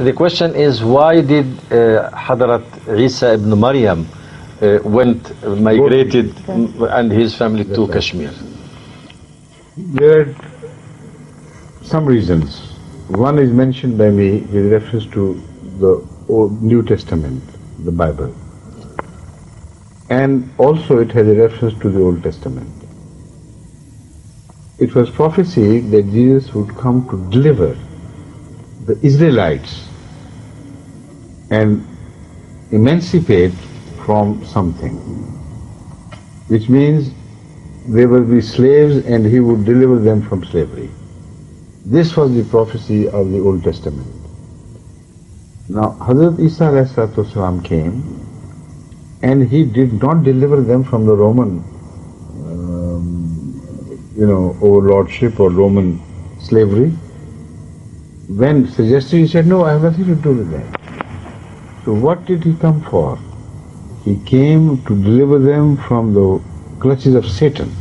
the question is, why did Hadhrat Issa ibn Maryam migrated and his family to Kashmir? There are some reasons. One is mentioned by me with reference to the New Testament, the Bible. And also it has a reference to the Old Testament. It was prophesied that Jesus would come to deliver the Israelites and emancipate from something, which means they will be slaves and he would deliver them from slavery. This was the prophecy of the Old Testament. Now, Hadhrat Issa came and he did not deliver them from the Roman overlordship or Roman slavery. When suggested, he said, no, I have nothing to do with that. So what did he come for? He came to deliver them from the clutches of Satan,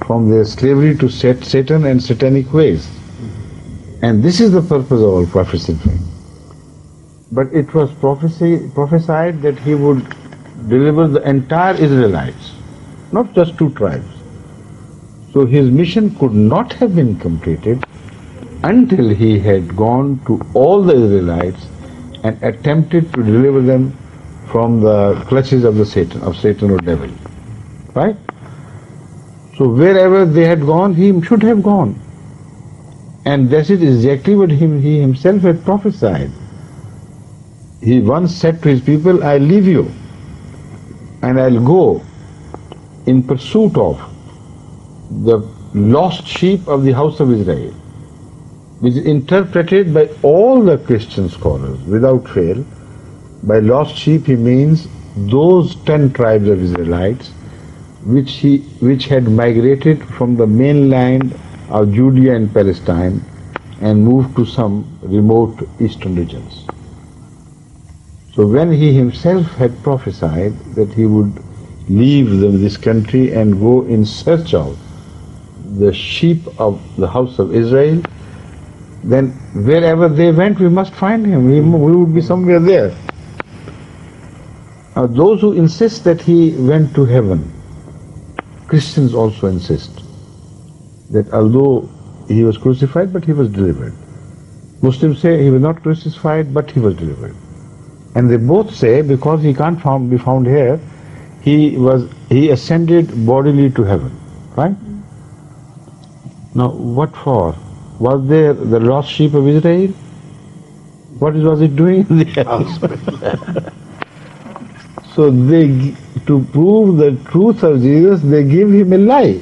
from their slavery to Satan and satanic ways. And this is the purpose of all prophecy. But it was prophesied that he would deliver the entire Israelites, not just 2 tribes. So his mission could not have been completed until he had gone to all the Israelites and attempted to deliver them from the clutches of Satan or devil. Right? So wherever they had gone, he should have gone. And that is exactly what he himself had prophesied. He once said to his people, I'll leave you and I'll go in pursuit of the lost sheep of the house of Israel, which is interpreted by all the Christian scholars without fail. By lost sheep he means those 10 tribes of Israelites which had migrated from the mainland of Judea and Palestine and moved to some remote eastern regions. So when he himself had prophesied that he would leave this country and go in search of the sheep of the house of Israel, then wherever they went, we must find him. We would be somewhere there. Now, those who insist that he went to heaven, Christians also insist that although he was crucified, but he was delivered. Muslims say he was not crucified, but he was delivered. And they both say, because he can't be found here, he ascended bodily to heaven. Right? Now, what for? Was there the lost sheep of Israel? What was it doing in the house? So to prove the truth of Jesus, they give him a lie.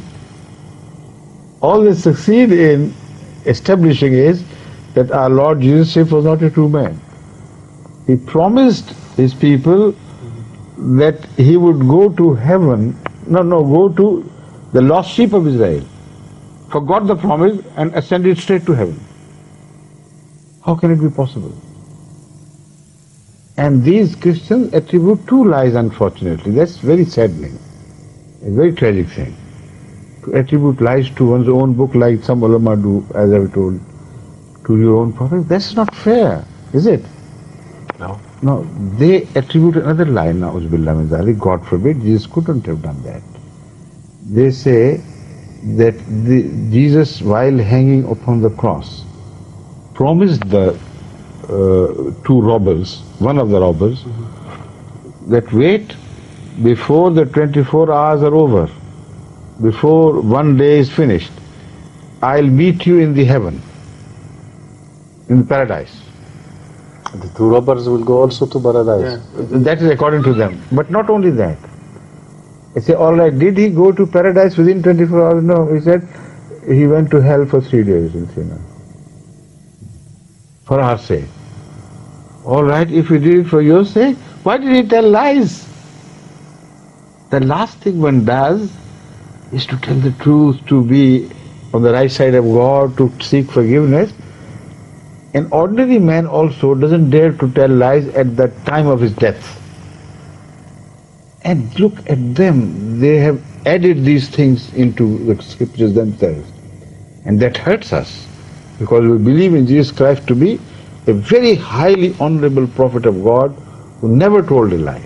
All they succeed in establishing is that our Lord Jesus was not a true man. He promised his people that he would go to heaven, go to the lost sheep of Israel, forgot the promise and ascended straight to heaven. How can it be possible? And these Christians attribute 2 lies, unfortunately. That's very saddening, a very tragic thing. To attribute lies to one's own book like some ulama do, as I've told, to your own prophet, that's not fair, is it? No. No, they attribute another lie, na'uzubillah min zalik, God forbid, Jesus couldn't have done that. They say that Jesus, while hanging upon the cross, promised the 2 robbers, one of the robbers, that wait, before the 24 hours are over, before 1 day is finished, I'll meet you in the heaven, in paradise. The 2 robbers will go also to paradise. Yeah. That is according to them. But not only that. I say, all right, did he go to paradise within 24 hours? No, he said he went to hell for 3 days in Sina. For our sake. All right, if he did it for your sake, why did he tell lies? The last thing one does is to tell the truth, to be on the right side of God, to seek forgiveness. An ordinary man also doesn't dare to tell lies at the time of his death. And look at them, they have added these things into the scriptures themselves. And that hurts us, because we believe in Jesus Christ to be a very highly honorable prophet of God who never told a lie.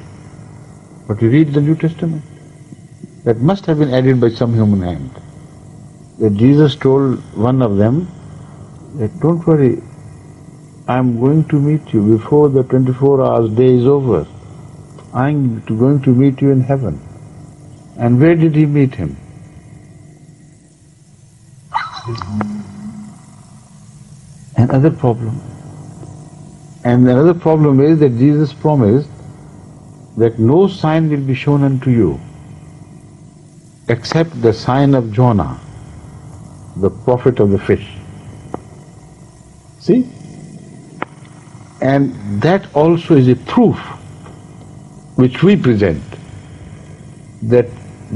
But you read the New Testament, that must have been added by some human hand. That Jesus told one of them that, don't worry, I'm going to meet you before the 24 hours day is over. I'm going to meet you in heaven. And where did he meet him? Another problem. And another problem is that Jesus promised that no sign will be shown unto you except the sign of Jonah, the prophet of the fish. See? And that also is a proof which we present that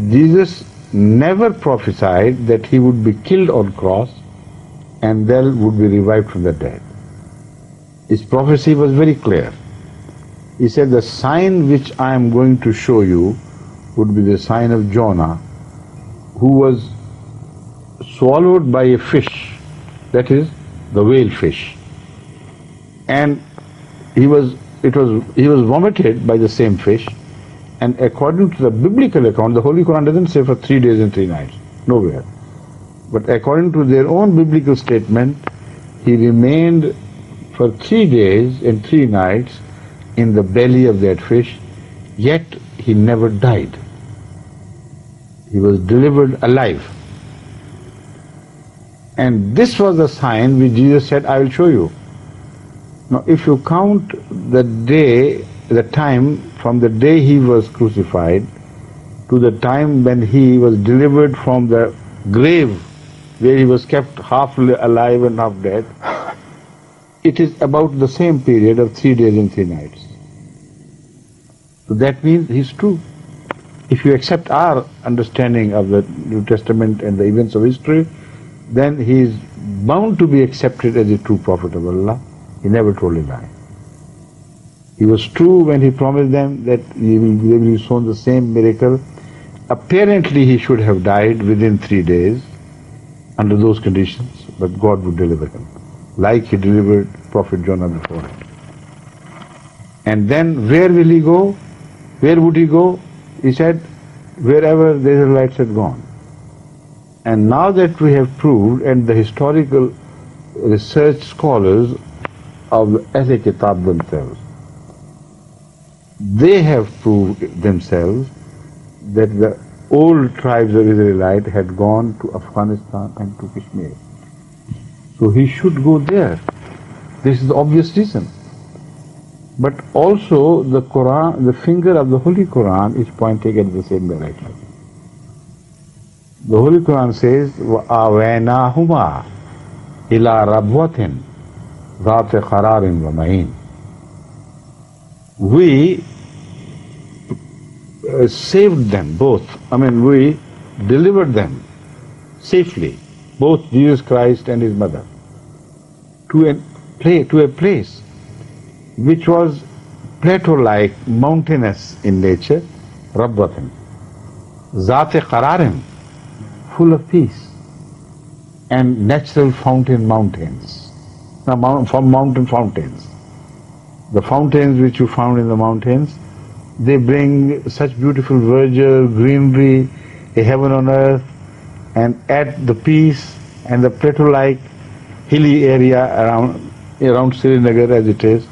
Jesus never prophesied that he would be killed on cross and then would be revived from the dead. His prophecy was very clear. He said, the sign which I am going to show you would be the sign of Jonah, who was swallowed by a fish, that is, the whale fish. And he was vomited by the same fish, and according to the biblical account, the Holy Quran doesn't say for 3 days and 3 nights, nowhere. But according to their own biblical statement, he remained for 3 days and 3 nights in the belly of that fish, yet he never died. He was delivered alive. And this was the sign which Jesus said, I will show you. Now, if you count the day, the time from the day he was crucified to the time when he was delivered from the grave where he was kept half alive and half dead, it is about the same period of 3 days and 3 nights. So that means he's true. If you accept our understanding of the New Testament and the events of history, then he is bound to be accepted as a true prophet of Allah. He never told a lie. He was true when he promised them that they will be shown the same miracle. Apparently he should have died within 3 days under those conditions, but God would deliver him, like he delivered Prophet Jonah before him. And then where will he go? Where would he go? He said, wherever the Israelites had gone. And now that we have proved, and the historical research scholars of the Anti-Kitab themselves, they have proved themselves that the old tribes of Israelites had gone to Afghanistan and to Kashmir. So he should go there. This is the obvious reason. But also the Quran, the finger of the Holy Quran is pointing in the same direction. The Holy Quran says, وَآوَيْنَاهُمَا إِلَىٰ رَبْوَةٍ ذَاتِ قَرَارٍ وَمَعِينٍ. We saved them both. We delivered them safely, both Jesus Christ and his mother, to a place which was plateau-like, mountainous in nature, Rabbatin, Zat-e Qararin, full of peace, and natural mountains. Now, from mountain fountains. The fountains which you found in the mountains, they bring such beautiful verdure, greenery, a heaven on earth, and add the peace and the plateau-like hilly area around Srinagar as it is.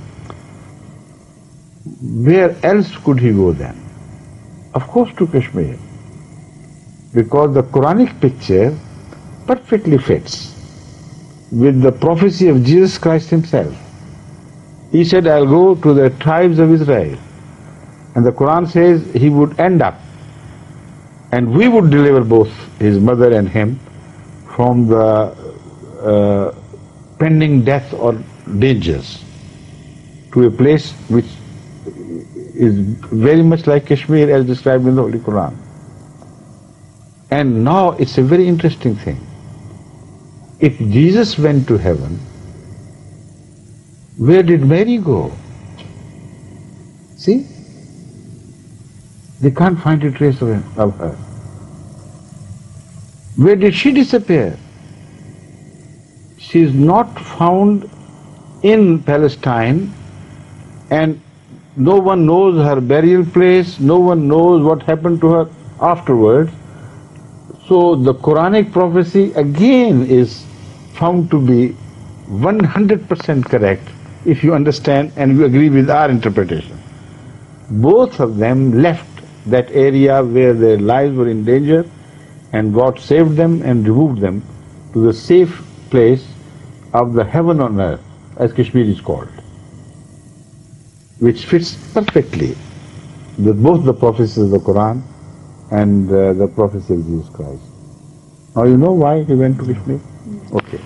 Where else could he go then? Of course to Kashmir, because the Quranic picture perfectly fits with the prophecy of Jesus Christ himself. He said, I'll go to the tribes of Israel. And the Quran says he would end up, and we would deliver both his mother and him from the pending death or dangers to a place which is very much like Kashmir as described in the Holy Quran. And now it's a very interesting thing. If Jesus went to heaven, where did Mary go? See? They can't find a trace of her. Where did she disappear? She is not found in Palestine, and no one knows her burial place, no one knows what happened to her afterwards. So the Quranic prophecy again is found to be 100% correct if you understand and you agree with our interpretation. Both of them left that area where their lives were in danger, and God saved them and removed them to the safe place of the heaven on earth, as Kashmir is called, which fits perfectly with both the prophecies of the Quran and the prophecy of Jesus Christ. Now you know why he went to Kashmir? Okay.